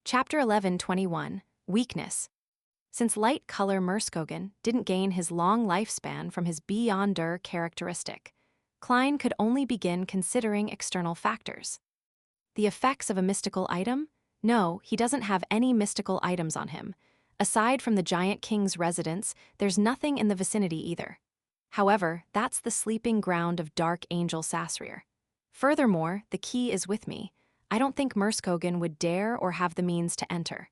Chapter 11:21 Weakness. Since light color Murskogen didn't gain his long lifespan from his Beyonder characteristic, Klein could only begin considering external factors. The effects of a mystical item? No, he doesn't have any mystical items on him. Aside from the Giant King's residence, there's nothing in the vicinity either. However, that's the sleeping ground of Dark Angel Sasrir. Furthermore, the key is with me. I don't think Murskogen would dare or have the means to enter.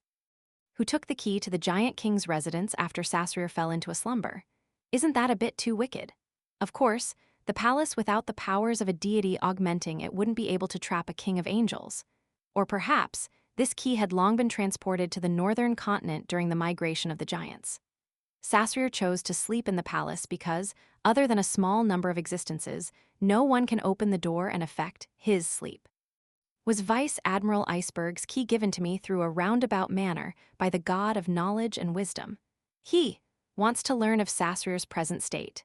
Who took the key to the Giant King's residence after Sasrir fell into a slumber? Isn't that a bit too wicked? Of course, the palace without the powers of a deity augmenting it wouldn't be able to trap a king of angels. Or perhaps, this key had long been transported to the northern continent during the migration of the giants. Sasrir chose to sleep in the palace because, other than a small number of existences, no one can open the door and affect his sleep. Was Vice Admiral Iceberg's key given to me through a roundabout manner by the god of knowledge and wisdom? He wants to learn of Sasrir's present state.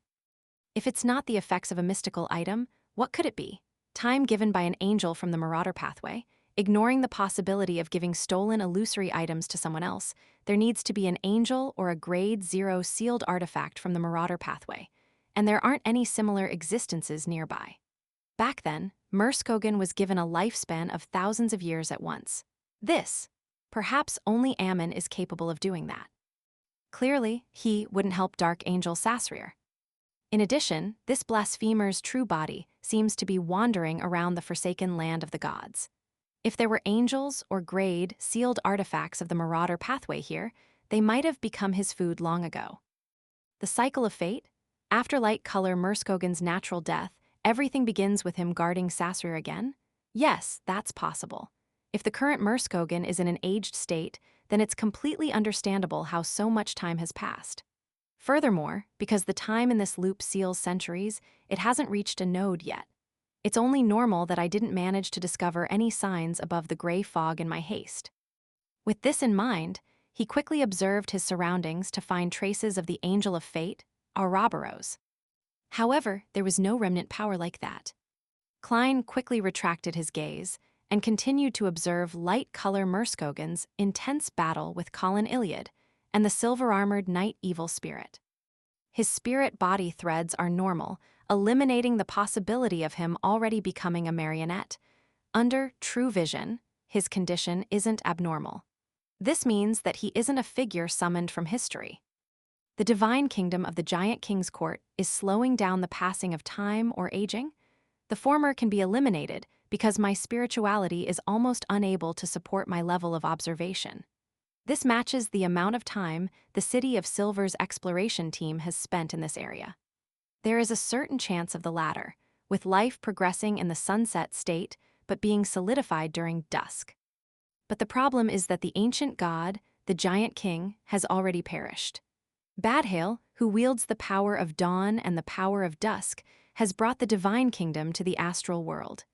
If it's not the effects of a mystical item, what could it be? Time given by an angel from the Marauder pathway? Ignoring the possibility of giving stolen illusory items to someone else, there needs to be an angel or a grade 0 sealed artifact from the Marauder pathway, and there aren't any similar existences nearby. Back then, Murskogen was given a lifespan of thousands of years at once. Perhaps only Ammon is capable of doing that. Clearly, he wouldn't help Dark Angel Sasrir. In addition, this blasphemer's true body seems to be wandering around the forsaken land of the gods. If there were angels or grade, sealed artifacts of the Marauder pathway here, they might have become his food long ago. The cycle of fate? After light color Murskogen's natural death, everything begins with him guarding Sasrir again? Yes, that's possible. If the current Murskogen is in an aged state, then it's completely understandable how so much time has passed. Furthermore, because the time in this loop seals centuries, it hasn't reached a node yet. It's only normal that I didn't manage to discover any signs above the gray fog in my haste. With this in mind, he quickly observed his surroundings to find traces of the Angel of Fate, Ouroboros. However, there was no remnant power like that. Klein quickly retracted his gaze and continued to observe light color Murskogen's intense battle with Colin Iliad and the silver-armored Night Evil Spirit. His spirit-body threads are normal, eliminating the possibility of him already becoming a marionette. Under true vision, his condition isn't abnormal. This means that he isn't a figure summoned from history. The divine kingdom of the Giant King's court is slowing down the passing of time or aging. The former can be eliminated because my spirituality is almost unable to support my level of observation. This matches the amount of time the City of Silver's exploration team has spent in this area. There is a certain chance of the latter, with life progressing in the sunset state but being solidified during dusk. But the problem is that the ancient god, the Giant King, has already perished. Badhael, who wields the power of dawn and the power of dusk, has brought the divine kingdom to the astral world.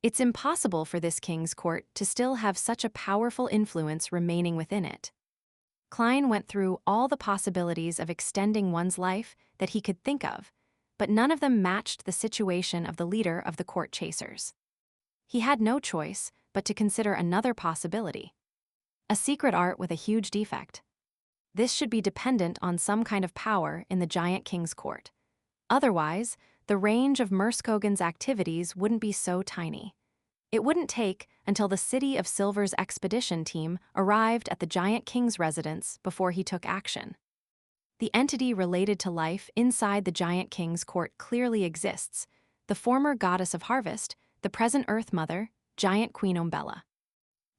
It's impossible for this king's court to still have such a powerful influence remaining within it. Klein went through all the possibilities of extending one's life that he could think of, but none of them matched the situation of the leader of the court chasers. He had no choice but to consider another possibility. A secret art with a huge defect. This should be dependent on some kind of power in the Giant King's court. Otherwise, the range of Murskogen's activities wouldn't be so tiny. It wouldn't take until the City of Silver's expedition team arrived at the Giant King's residence before he took action. The entity related to life inside the Giant King's court clearly exists: the former goddess of harvest, the present Earth Mother, Giant Queen Umbella.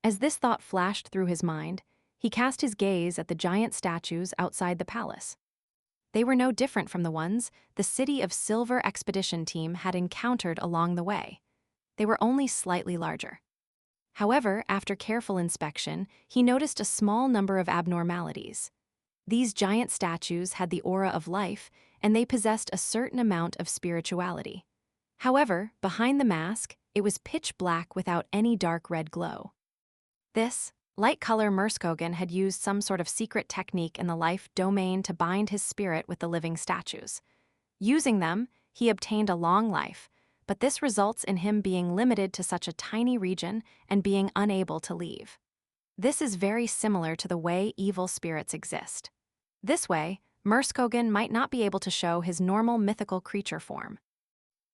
As this thought flashed through his mind, he cast his gaze at the giant statues outside the palace. They were no different from the ones the City of Silver expedition team had encountered along the way. They were only slightly larger. However, after careful inspection, he noticed a small number of abnormalities. These giant statues had the aura of life, and they possessed a certain amount of spirituality. However, behind the mask, it was pitch black without any dark red glow. This light color Murskogen had used some sort of secret technique in the life domain to bind his spirit with the living statues. Using them, he obtained a long life, but this results in him being limited to such a tiny region and being unable to leave. This is very similar to the way evil spirits exist. This way, Murskogen might not be able to show his normal mythical creature form.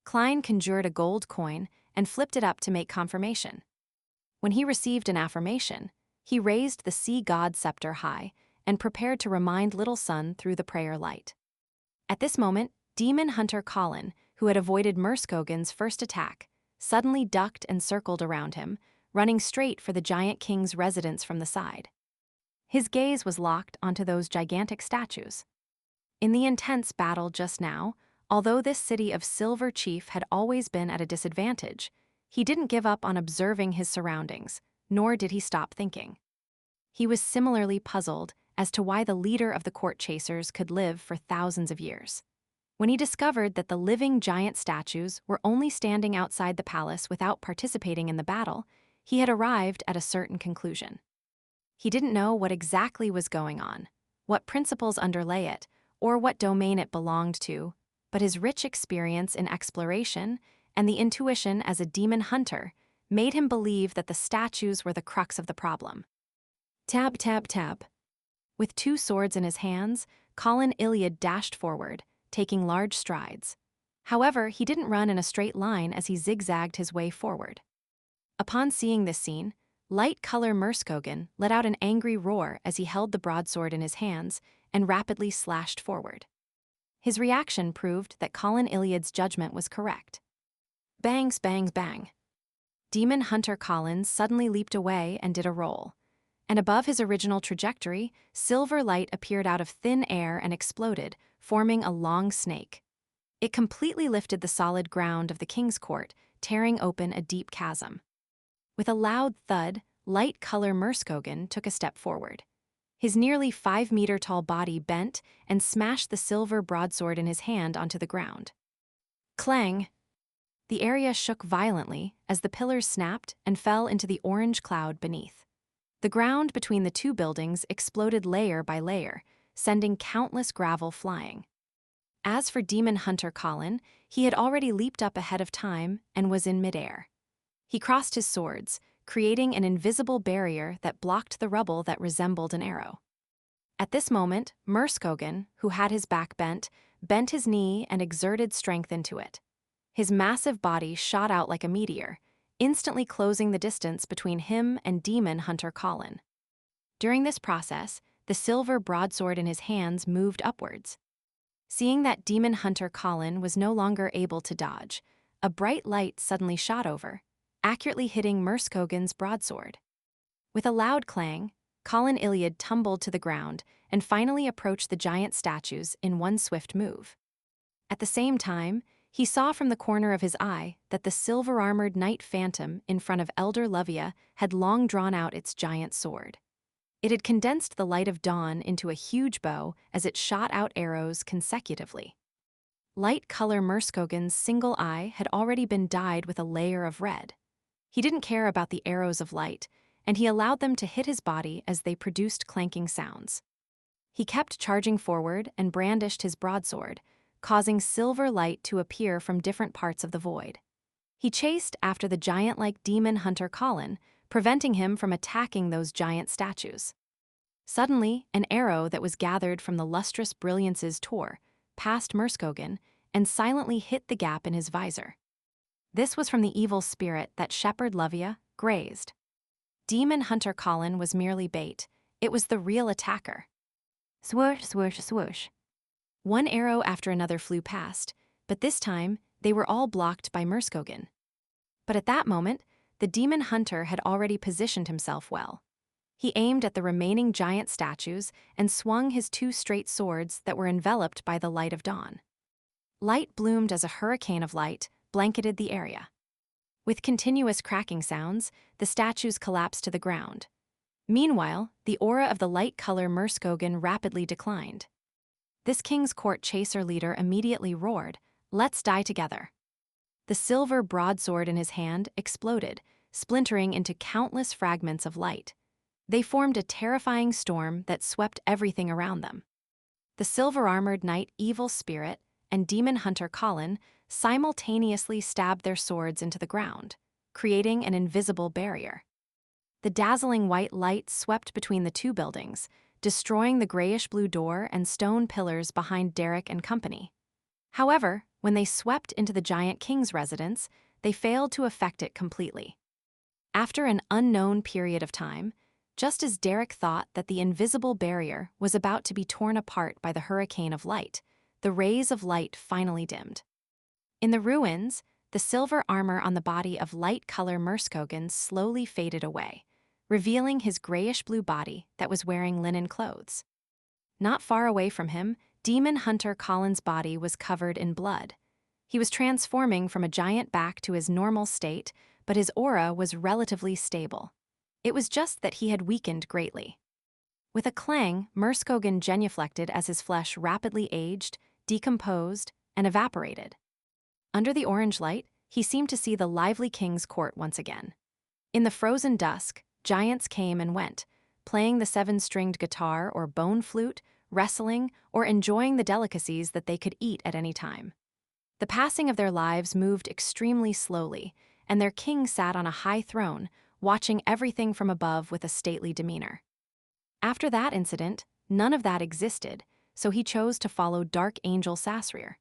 Klein conjured a gold coin and flipped it up to make confirmation. When he received an affirmation, he raised the sea god scepter high and prepared to remind Little Sun through the prayer light. At this moment, demon hunter Colin, who had avoided Murskogen's first attack, suddenly ducked and circled around him, running straight for the giant king's residence from the side. His gaze was locked onto those gigantic statues. In the intense battle just now, although this city of Silver Chief had always been at a disadvantage, he didn't give up on observing his surroundings, nor did he stop thinking. He was similarly puzzled as to why the leader of the court chasers could live for thousands of years. When he discovered that the living giant statues were only standing outside the palace without participating in the battle, he had arrived at a certain conclusion. He didn't know what exactly was going on, what principles underlay it, or what domain it belonged to, but his rich experience in exploration and the intuition as a demon hunter made him believe that the statues were the crux of the problem. Tab, tab, tab. With two swords in his hands, Colin Iliad dashed forward, taking large strides. However, he didn't run in a straight line as he zigzagged his way forward. Upon seeing this scene, light-color Murskogen let out an angry roar as he held the broadsword in his hands and rapidly slashed forward. His reaction proved that Colin Iliad's judgment was correct. Bangs, bangs, bang. Demon Hunter Colin suddenly leaped away and did a roll. And above his original trajectory, silver light appeared out of thin air and exploded, forming a long snake. It completely lifted the solid ground of the king's court, tearing open a deep chasm. With a loud thud, light-color Murskogen took a step forward. His nearly 5-meter-tall body bent and smashed the silver broadsword in his hand onto the ground. Clang! The area shook violently as the pillars snapped and fell into the orange cloud beneath. The ground between the two buildings exploded layer by layer, sending countless gravel flying. As for Demon Hunter Colin, he had already leaped up ahead of time and was in midair. He crossed his swords, creating an invisible barrier that blocked the rubble that resembled an arrow. At this moment, Murskogen, who had his back bent his knee and exerted strength into it. His massive body shot out like a meteor, instantly closing the distance between him and Demon Hunter Colin. During this process, the silver broadsword in his hands moved upwards. Seeing that Demon Hunter Colin was no longer able to dodge, a bright light suddenly shot over, accurately hitting Murskogen's broadsword. With a loud clang, Colin Iliad tumbled to the ground and finally approached the giant statues in one swift move. At the same time, he saw from the corner of his eye that the silver-armored Knight Phantom in front of Elder Lovia had long drawn out its giant sword. It had condensed the light of dawn into a huge bow as it shot out arrows consecutively. Light-color Murskogen's single eye had already been dyed with a layer of red. He didn't care about the arrows of light, and he allowed them to hit his body as they produced clanking sounds. He kept charging forward and brandished his broadsword, causing silver light to appear from different parts of the void. He chased after the giant-like Demon Hunter Colin, preventing him from attacking those giant statues. Suddenly, an arrow that was gathered from the lustrous brilliances tore past Murskogen and silently hit the gap in his visor. This was from the evil spirit that Shepherd Lovia grazed. Demon Hunter Colin was merely bait. It was the real attacker. Swoosh, swoosh, swoosh. One arrow after another flew past, but this time they were all blocked by Murskogen. But at that moment, the demon hunter had already positioned himself well. He aimed at the remaining giant statues and swung his two straight swords that were enveloped by the light of dawn. Light bloomed as a hurricane of light blanketed the area. With continuous cracking sounds, the statues collapsed to the ground. Meanwhile, the aura of the light-color Murskogen rapidly declined. This King's Court chaser leader immediately roared, "Let's die together." The silver broadsword in his hand exploded, splintering into countless fragments of light. They formed a terrifying storm that swept everything around them. The silver-armored knight Evil Spirit and demon hunter Colin simultaneously stabbed their swords into the ground, creating an invisible barrier. The dazzling white light swept between the two buildings, destroying the grayish-blue door and stone pillars behind Derek and company. However, when they swept into the giant king's residence, they failed to affect it completely. After an unknown period of time, just as Derek thought that the invisible barrier was about to be torn apart by the hurricane of light, the rays of light finally dimmed. In the ruins, the silver armor on the body of light-color Merskogen slowly faded away, revealing his grayish-blue body that was wearing linen clothes. Not far away from him, Demon Hunter Colin's body was covered in blood. He was transforming from a giant back to his normal state, but his aura was relatively stable. It was just that he had weakened greatly. With a clang, Merskogen genuflected as his flesh rapidly aged, decomposed, and evaporated. Under the orange light, he seemed to see the lively king's court once again. In the frozen dusk, giants came and went, playing the seven-stringed guitar or bone flute, wrestling, or enjoying the delicacies that they could eat at any time. The passing of their lives moved extremely slowly, and their king sat on a high throne, watching everything from above with a stately demeanor. After that incident, none of that existed, so he chose to follow Dark Angel Sasrir.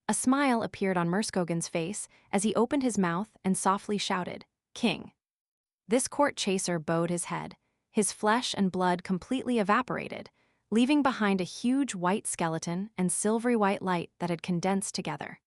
A smile appeared on Merskogen's face as he opened his mouth and softly shouted, "King." This court chaser bowed his head, his flesh and blood completely evaporated, leaving behind a huge white skeleton and silvery white light that had condensed together.